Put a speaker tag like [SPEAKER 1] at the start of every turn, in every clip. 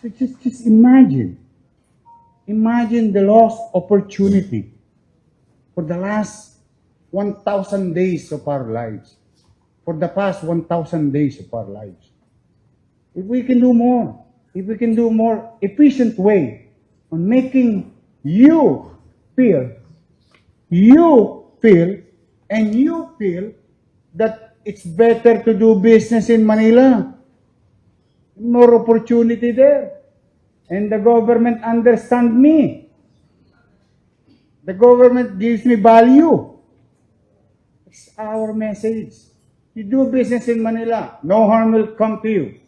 [SPEAKER 1] So just imagine. Imagine the lost opportunity for the last 1,000 days of our lives. For the past 1,000 days of our lives. If we can do more, if we can do more efficient way on making you feel, and you feel that it's better to do business in Manila. More opportunity there. And the government understand me. The government gives me value. It's our message. You do business in Manila, no harm will come to you.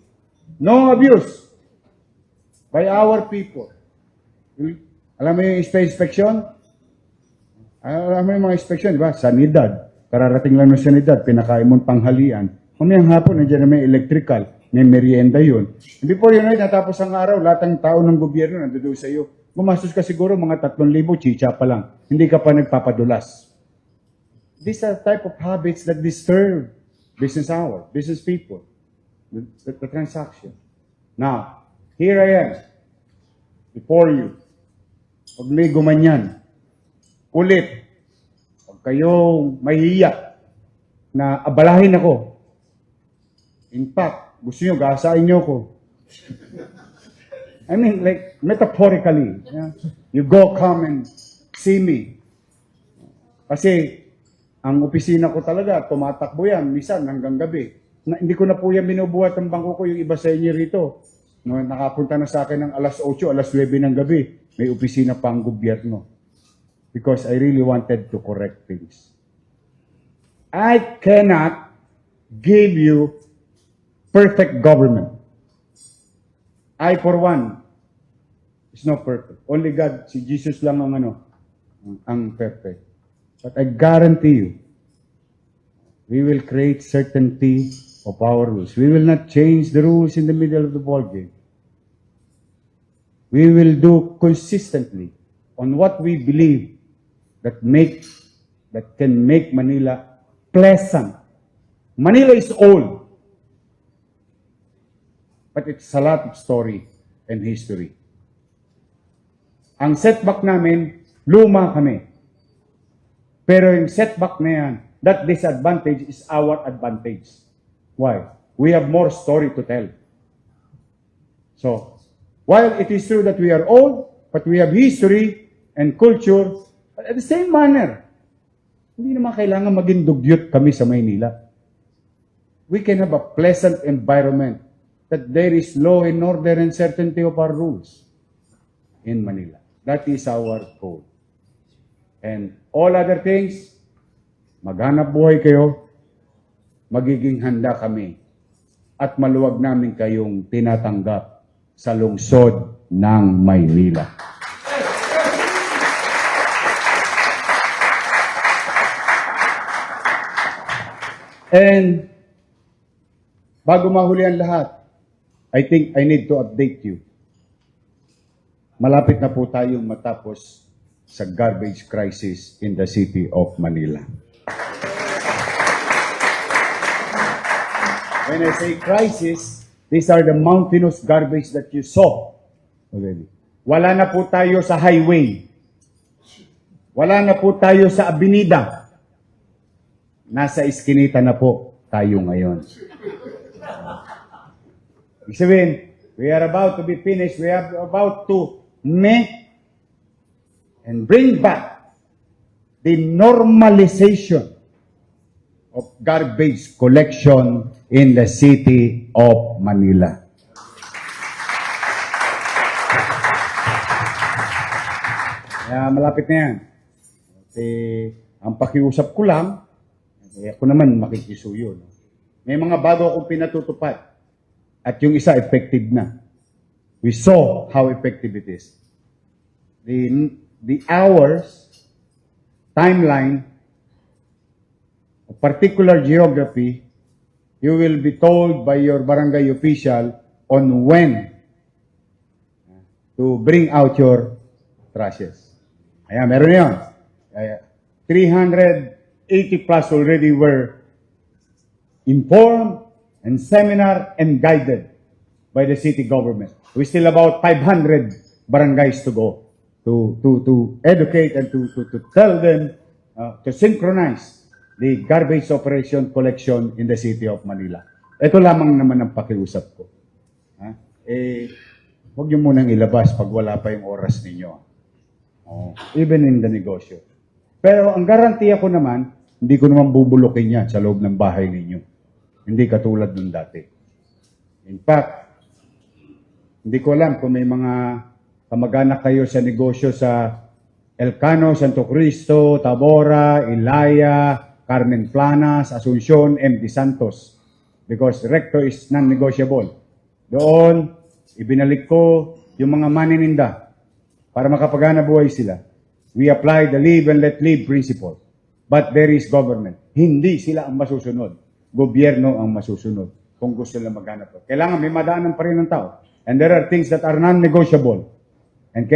[SPEAKER 1] No abuse by our people. Alam mo yung inspection? Alam mo yung mga inspection, di ba? Sanidad. Kararating lang ng sanidad, pinakain mong tanghalian. Mamayang hapon, nandiyan na may electrical, may merienda yun. And before you know it, natapos ang araw, lahat ng tao ng gobyerno nandoon sa iyo. Gumastos ka siguro mga 3,000, chicha pa lang. Hindi ka pa nagpapadulas. These are type of habits that disturb business hour, business people, the transaction. Now, here I am, before you. Pag may gumanyan, ulit, pag kayong mahihiya na abalahin ako. In fact, gusto nyo, gasain nyo ako. I mean, like, metaphorically. Yeah? You go come and see me. Kasi, ang opisina ko talaga, tumatakbo yan, minsan hanggang gabi. Hindi ko na po yan binubuhat ang bangko ko, yung iba sa inyo rito. No, nakapunta na sa akin ng alas 8, alas 9 ng gabi. May opisina pa ang gobyerno. Because I really wanted to correct things. I cannot give you perfect government. I, for one, is not perfect. Only God, si Jesus lang ang perfect. But I guarantee you, we will create certainty of our rules. We will not change the rules in the middle of the ballgame. We will do consistently on what we believe that can make Manila pleasant. Manila is old, but it's a lot of story and history. Ang setback namin, luma kami. Pero yung setback na yan, that disadvantage is our advantage. Why? We have more story to tell. So, while it is true that we are old, but we have history and culture, but at the same manner, hindi naman kailangan maging dugyot kami sa Maynila. We can have a pleasant environment that there is law and order and certainty of our rules in Manila. That is our goal. And all other things, maghanap buhay kayo, magiging handa kami, at maluwag namin kayong tinatanggap sa lungsod ng Maynila. And bago mahuli ang lahat, I think I need to update you. Malapit na po tayong matapos sa garbage crisis in the city of Manila. When I say crisis, these are the mountainous garbage that you saw already. Wala na po tayo sa highway. Wala na po tayo sa avenida. Nasa iskinita na po tayo ngayon. Ibig sabihin, we are about to be finished. We are about to make and bring back the normalization of garbage collection in the city of Manila. Kaya malapit na yan. Ang pakiusap ko lang, ako naman makikisuyo. May mga bago akong pinatutupad. At yung isa, effective na. We saw how effective it is. The hours, timeline, a particular geography, you will be told by your barangay official on when to bring out your trashes. Ayan, meron yun. 380 plus already were informed and seminar and guided by the city government. We still about 500 barangays to go to educate and to tell them to synchronize the garbage operation collection in the city of Manila. Ito lamang naman ang pakiusap ko. Huwag niyo munang ilabas pag wala pa yung oras ninyo. Even in the negosyo. Pero ang garantiya ko naman, hindi ko naman bubulukin yan sa loob ng bahay ninyo. Hindi katulad nung dati. In fact, hindi ko alam kung may mga kamag-anak kayo sa negosyo sa Elcano, Santo Cristo, Tabora, Ilaya, Carmen Planas, Asuncion, MD Santos. Because recto is non-negotiable. Doon, ibinalik ko yung mga manininda para makapagana buhay sila. We apply the live and let live principle. But there is government. Hindi sila ang masusunod. Gobyerno ang masusunod kung gusto nila maghanap. Kailangan may madaanan pa rin ng tao. And there are things that are non-negotiable and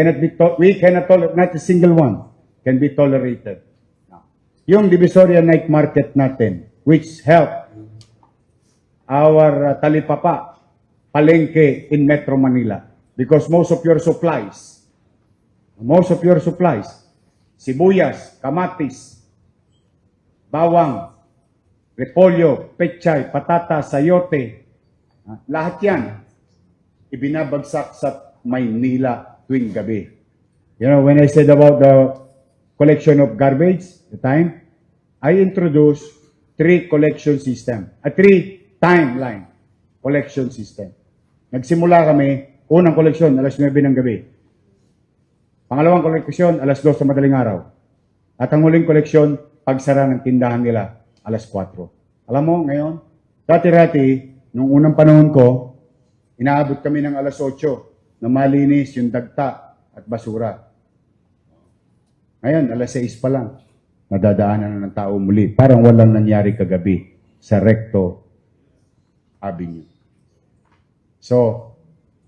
[SPEAKER 1] we cannot tolerate, not a single one can be tolerated. Now, yung Divisoria Night Market natin, which helped our talipapa, palengke in Metro Manila, because most of your supplies, sibuyas, kamatis, bawang, repolyo, pechay, patata, sayote, lahat yan, ibinabagsak sa Maynila tuwing gabi. You know, when I said about the collection of garbage, the time, I introduced 3 timeline collection system. Nagsimula kami, unang koleksyon, alas 9 ng gabi. Pangalawang koleksyon, alas 2 sa madaling araw. At ang huling koleksyon, pagsara ng tindahan nila, alas 4. Alam mo, ngayon, dati-rati, nung unang panahon ko, inaabot kami ng alas 8 na malinis yung dagta at basura. Ngayon, alas 6 pa lang, nadadaanan na ng tao muli. Parang walang nangyari kagabi sa Recto Avenue. So,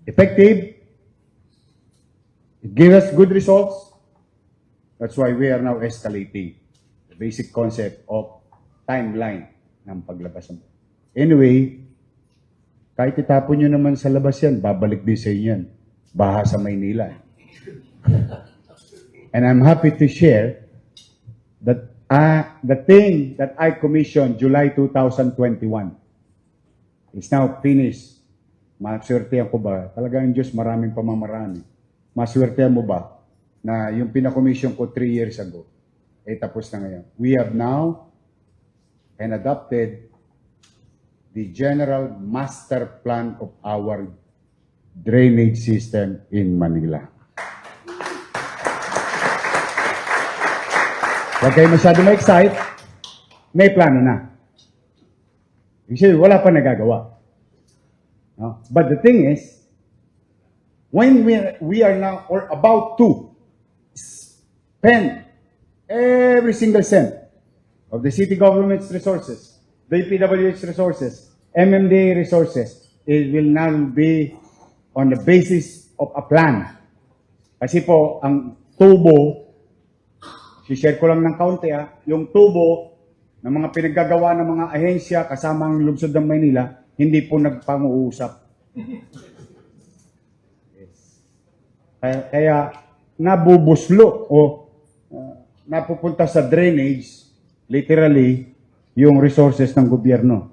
[SPEAKER 1] effective, it gives us good results. That's why we are now escalating the basic concept of timeline ng paglabas. Anyway, kahit itapon nyo naman sa labas yan, babalik din sa inyo yan. Baha sa Maynila. And I'm happy to share that the thing that I commissioned July 2021 is now finished. Maswertehan ko ba? Talagang Diyos, maraming pamamaraan. Maswertehan mo ba na yung pinakomission ko 3 years ago, tapos na ngayon. We have now and adopted the general master plan of our drainage system in Manila. Huwag kayo masyado ma-excite, may plano na. Kasi wala pa nagagawa. No? But the thing is, when we are now or about to spend every single cent of the city government's resources, the PWH resources, MMDA resources, it will now be on the basis of a plan. Kasi po, ang tubo, share ko lang ng kaunti yung tubo ng mga pinaggagawa ng mga ahensya kasama ang lungsod ng Maynila, hindi po nagpang-uusap. Kaya nabubuslo o napupunta sa drainage, literally, yung resources ng gobyerno.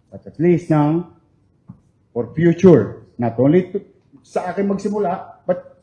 [SPEAKER 1] But at least now, for future, not only sa akin magsimula, but